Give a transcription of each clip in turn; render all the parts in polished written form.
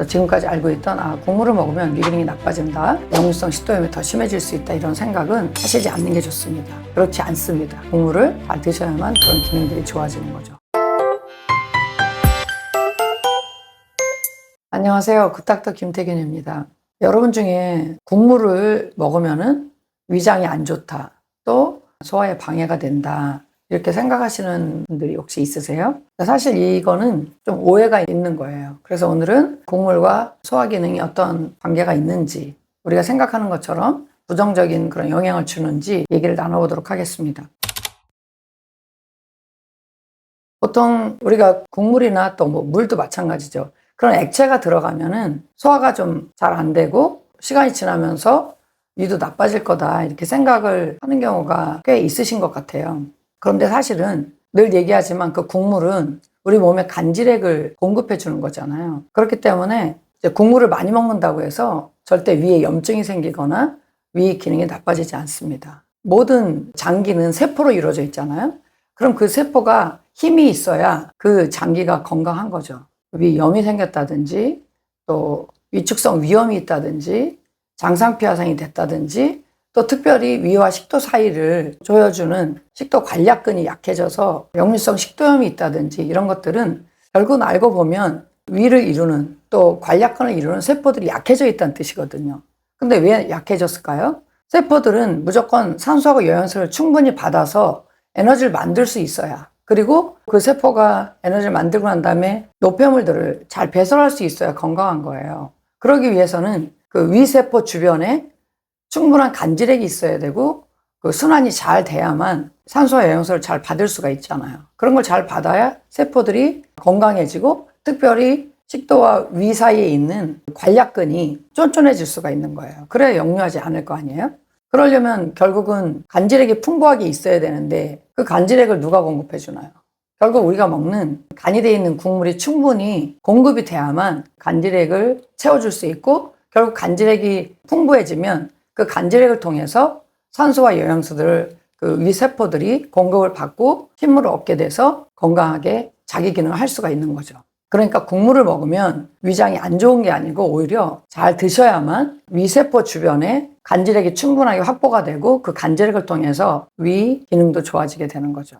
지금까지 알고 있던 곡물을 먹으면 미그린이 나빠진다, 역류성 식도염이 더 심해질 수 있다, 이런 생각은 하시지 않는 게 좋습니다. 그렇지 않습니다. 곡물을 잘 드셔야만 그런 기능들이 좋아지는 거죠. 안녕하세요. 굿닥터 김태균입니다. 여러분 중에 곡물을 먹으면 위장이 안 좋다, 또 소화에 방해가 된다, 이렇게 생각하시는 분들이 혹시 있으세요? 사실 이거는 좀 오해가 있는 거예요. 그래서 오늘은 곡물과 소화 기능이 어떤 관계가 있는지, 우리가 생각하는 것처럼 부정적인 그런 영향을 주는지 얘기를 나눠보도록 하겠습니다. 보통 우리가 곡물이나 또 물도 마찬가지죠. 그런 액체가 들어가면은 소화가 좀 잘 안 되고 시간이 지나면서 위도 나빠질 거다, 이렇게 생각을 하는 경우가 꽤 있으신 것 같아요. 그런데 사실은 늘 얘기하지만 그 곡물은 우리 몸에 간질액을 공급해 주는 거잖아요. 그렇기 때문에 이제 곡물을 많이 먹는다고 해서 절대 위에 염증이 생기거나 위 기능이 나빠지지 않습니다. 모든 장기는 세포로 이루어져 있잖아요. 그럼 그 세포가 힘이 있어야 그 장기가 건강한 거죠. 위염이 생겼다든지, 또 위축성 위염이 있다든지, 장상피화성이 됐다든지, 또 특별히 위와 식도 사이를 조여주는 식도 관략근이 약해져서 역류성 식도염이 있다든지, 이런 것들은 결국은 알고 보면 위를 이루는, 또 관략근을 이루는 세포들이 약해져 있다는 뜻이거든요. 근데 왜 약해졌을까요? 세포들은 무조건 산소하고 영양소를 충분히 받아서 에너지를 만들 수 있어야, 그리고 그 세포가 에너지를 만들고 난 다음에 노폐물들을 잘 배설할 수 있어야 건강한 거예요. 그러기 위해서는 그 위세포 주변에 충분한 간질액이 있어야 되고, 그 순환이 잘 돼야만 산소와 영양소를 잘 받을 수가 있잖아요. 그런 걸 잘 받아야 세포들이 건강해지고, 특별히 식도와 위 사이에 있는 관략근이 쫀쫀해질 수가 있는 거예요. 그래야 역류하지 않을 거 아니에요? 그러려면 결국은 간질액이 풍부하게 있어야 되는데, 그 간질액을 누가 공급해 주나요? 결국 우리가 먹는 간이 되어 있는 국물이 충분히 공급이 돼야만 간질액을 채워줄 수 있고, 결국 간질액이 풍부해지면 그 간질액을 통해서 산소와 영양소들을 그 위세포들이 공급을 받고 힘을 얻게 돼서 건강하게 자기 기능을 할 수가 있는 거죠. 그러니까 곡물을 먹으면 위장이 안 좋은 게 아니고 오히려 잘 드셔야만 위세포 주변에 간질액이 충분하게 확보가 되고, 그 간질액을 통해서 위 기능도 좋아지게 되는 거죠.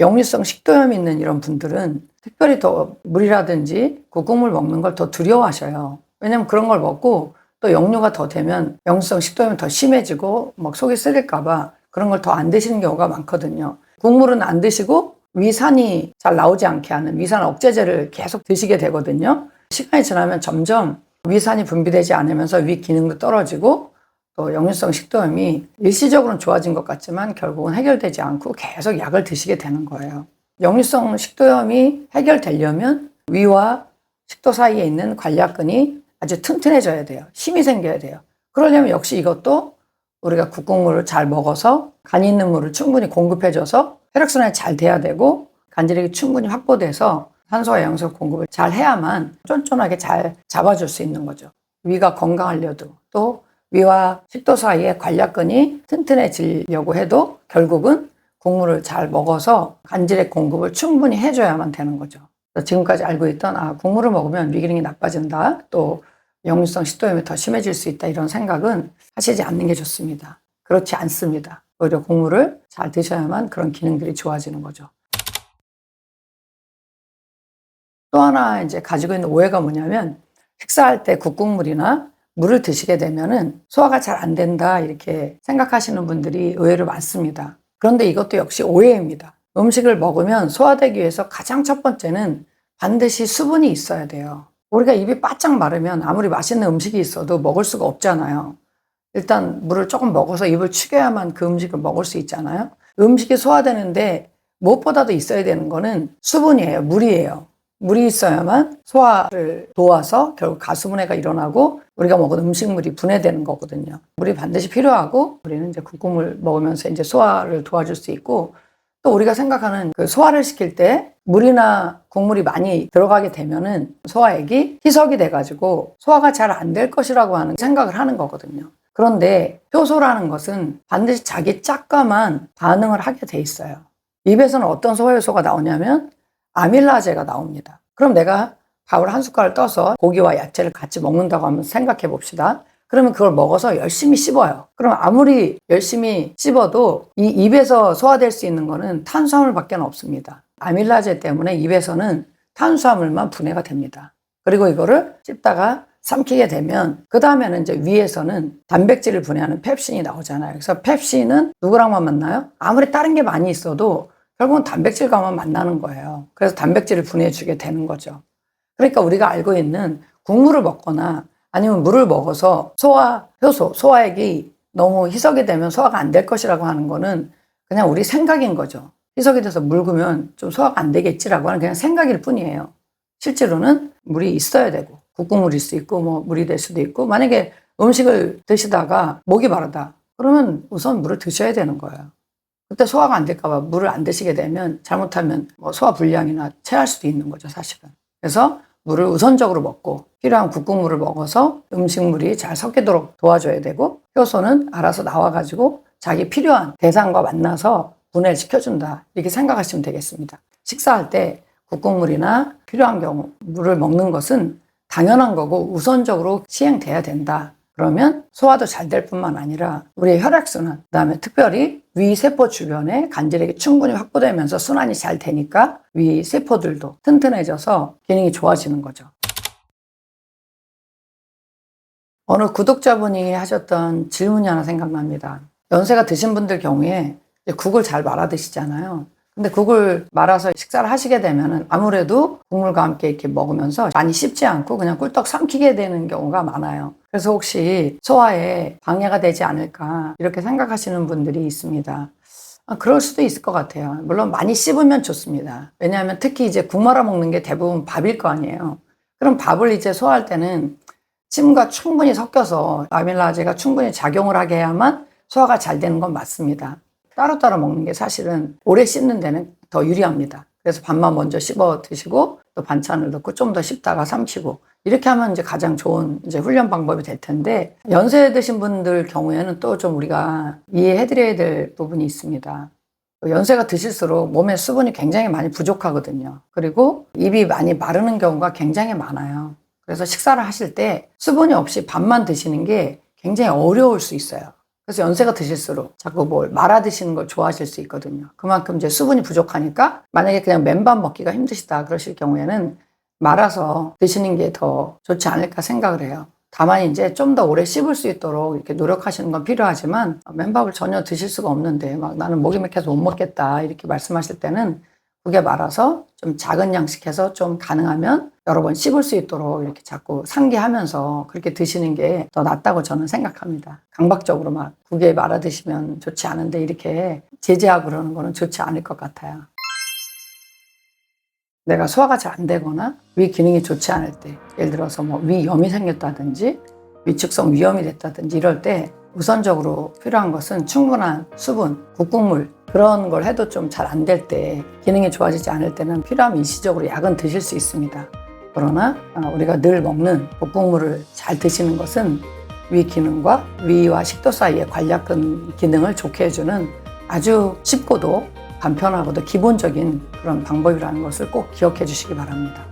역류성 식도염이 있는 이런 분들은 특별히 더 물이라든지 국물 먹는 걸 더 두려워하셔요. 왜냐면 그런 걸 먹고 또 역류가 더 되면 역류성 식도염이 더 심해지고 막 속이 쓰릴까봐 그런 걸 더 안 드시는 경우가 많거든요. 국물은 안 드시고 위산이 잘 나오지 않게 하는 위산 억제제를 계속 드시게 되거든요. 시간이 지나면 점점 위산이 분비되지 않으면서 위 기능도 떨어지고, 또 역류성 식도염이 일시적으로는 좋아진 것 같지만 결국은 해결되지 않고 계속 약을 드시게 되는 거예요. 역류성 식도염이 해결되려면 위와 식도 사이에 있는 관략근이 아주 튼튼해져야 돼요. 힘이 생겨야 돼요. 그러려면 역시 이것도 우리가 국국물을 잘 먹어서 간이 있는 물을 충분히 공급해줘서 혈액순환이 잘 돼야 되고, 간질액이 충분히 확보돼서 산소와 영양소 공급을 잘 해야만 쫀쫀하게 잘 잡아줄 수 있는 거죠. 위가 건강하려도, 또 위와 식도 사이에 관략근이 튼튼해지려고 해도 결국은 국물을 잘 먹어서 간질액 공급을 충분히 해줘야만 되는 거죠. 지금까지 알고 있던 국물을 먹으면 미그린이 나빠진다, 또 역류성 식도염이 더 심해질 수 있다, 이런 생각은 하시지 않는 게 좋습니다. 그렇지 않습니다. 오히려 곡물을 잘 드셔야만 그런 기능들이 좋아지는 거죠. 또 하나 이제 가지고 있는 오해가 뭐냐면, 식사할 때 국국물이나 물을 드시게 되면은 소화가 잘 안 된다, 이렇게 생각하시는 분들이 의외로 많습니다. 그런데 이것도 역시 오해입니다. 음식을 먹으면 소화되기 위해서 가장 첫 번째는 반드시 수분이 있어야 돼요. 우리가 입이 바짝 마르면 아무리 맛있는 음식이 있어도 먹을 수가 없잖아요. 일단 물을 조금 먹어서 입을 축여야만 그 음식을 먹을 수 있잖아요. 음식이 소화되는데 무엇보다도 있어야 되는 거는 수분이에요. 물이에요. 물이 있어야만 소화를 도와서 결국 가수분해가 일어나고 우리가 먹은 음식물이 분해되는 거거든요. 물이 반드시 필요하고, 우리는 이제 국국물 먹으면서 이제 소화를 도와줄 수 있고, 또 우리가 생각하는 그 소화를 시킬 때 물이나 국물이 많이 들어가게 되면은 소화액이 희석이 돼가지고 소화가 잘 안 될 것이라고 하는 생각을 하는 거거든요. 그런데 효소라는 것은 반드시 자기 짝과만 반응을 하게 돼 있어요. 입에서는 어떤 소화효소가 나오냐면 아밀라제가 나옵니다. 그럼 내가 밥을 한 숟가락 떠서 고기와 야채를 같이 먹는다고 하면 생각해 봅시다. 그러면 그걸 먹어서 열심히 씹어요. 그럼 아무리 열심히 씹어도 이 입에서 소화될 수 있는 거는 탄수화물밖에 없습니다. 아밀라제 때문에 입에서는 탄수화물만 분해가 됩니다. 그리고 이거를 씹다가 삼키게 되면 그 다음에는 이제 위에서는 단백질을 분해하는 펩신이 나오잖아요. 그래서 펩신은 누구랑만 만나요? 아무리 다른 게 많이 있어도 결국은 단백질과만 만나는 거예요. 그래서 단백질을 분해해 주게 되는 거죠. 그러니까 우리가 알고 있는 국물을 먹거나 아니면 물을 먹어서 효소, 소화액이 너무 희석이 되면 소화가 안 될 것이라고 하는 거는 그냥 우리 생각인 거죠. 희석이 돼서 묽으면 좀 소화가 안 되겠지라고 하는 그냥 생각일 뿐이에요. 실제로는 물이 있어야 되고 국국물일 수 있고 뭐 물이 될 수도 있고 만약에 음식을 드시다가 목이 마르다 그러면 우선 물을 드셔야 되는 거예요. 그때 소화가 안 될까 봐 물을 안 드시게 되면 잘못하면 뭐 소화 불량이나 체할 수도 있는 거죠, 사실은. 그래서 물을 우선적으로 먹고 필요한 국국물을 먹어서 음식물이 잘 섞이도록 도와줘야 되고 효소는 알아서 나와가지고 자기 필요한 대상과 만나서 분해를 시켜준다. 이렇게 생각하시면 되겠습니다. 식사할 때 국국물이나 필요한 경우 물을 먹는 것은 당연한 거고 우선적으로 시행돼야 된다. 그러면 소화도 잘 될 뿐만 아니라 우리의 혈액순환, 그다음에 특별히 위세포 주변에 간질액이 충분히 확보되면서 순환이 잘 되니까 위세포들도 튼튼해져서 기능이 좋아지는 거죠. 어느 구독자분이 하셨던 질문이 하나 생각납니다. 연세가 드신 분들 경우에 국을 잘 말아 드시잖아요. 근데 국을 말아서 식사를 하시게 되면은 아무래도 국물과 함께 이렇게 먹으면서 많이 씹지 않고 그냥 꿀떡 삼키게 되는 경우가 많아요. 그래서 혹시 소화에 방해가 되지 않을까 이렇게 생각하시는 분들이 있습니다. 그럴 수도 있을 것 같아요. 물론 많이 씹으면 좋습니다. 왜냐하면 특히 이제 국 말아 먹는 게 대부분 밥일 거 아니에요. 그럼 밥을 이제 소화할 때는 침과 충분히 섞여서 아밀라제가 충분히 작용을 하게 해야만 소화가 잘 되는 건 맞습니다. 따로따로 먹는 게 사실은 오래 씹는 데는 더 유리합니다. 그래서 밥만 먼저 씹어 드시고 또 반찬을 넣고 좀 더 씹다가 삼키고 이렇게 하면 이제 가장 좋은 이제 훈련 방법이 될 텐데 연세 드신 분들 경우에는 또 좀 우리가 이해해 드려야 될 부분이 있습니다. 연세가 드실수록 몸에 수분이 굉장히 많이 부족하거든요. 그리고 입이 많이 마르는 경우가 굉장히 많아요. 그래서 식사를 하실 때 수분이 없이 밥만 드시는 게 굉장히 어려울 수 있어요. 그래서 연세가 드실수록 자꾸 뭘 말아 드시는 걸 좋아하실 수 있거든요. 그만큼 이제 수분이 부족하니까 만약에 그냥 맨밥 먹기가 힘드시다 그러실 경우에는 말아서 드시는 게 더 좋지 않을까 생각을 해요. 다만 이제 좀 더 오래 씹을 수 있도록 이렇게 노력하시는 건 필요하지만 맨밥을 전혀 드실 수가 없는데 막 나는 목이 막혀서 못 먹겠다 이렇게 말씀하실 때는 국에 말아서 좀 작은 양씩 해서 좀 가능하면 여러 번 씹을 수 있도록 이렇게 자꾸 상기하면서 그렇게 드시는 게 더 낫다고 저는 생각합니다. 강박적으로 막 국에 말아 드시면 좋지 않은데 이렇게 제재하고 그러는 거는 좋지 않을 것 같아요. 내가 소화가 잘 안 되거나 위 기능이 좋지 않을 때 예를 들어서 뭐 위염이 생겼다든지 위축성 위염이 됐다든지 이럴 때 우선적으로 필요한 것은 충분한 수분, 국국물 그런 걸 해도 좀 잘 안 될 때 기능이 좋아지지 않을 때는 필요하면 일시적으로 약은 드실 수 있습니다. 그러나 우리가 늘 먹는 국국물을 잘 드시는 것은 위 기능과 위와 식도 사이의 관략근 기능을 좋게 해주는 아주 쉽고도 간편하고도 기본적인 그런 방법이라는 것을 꼭 기억해 주시기 바랍니다.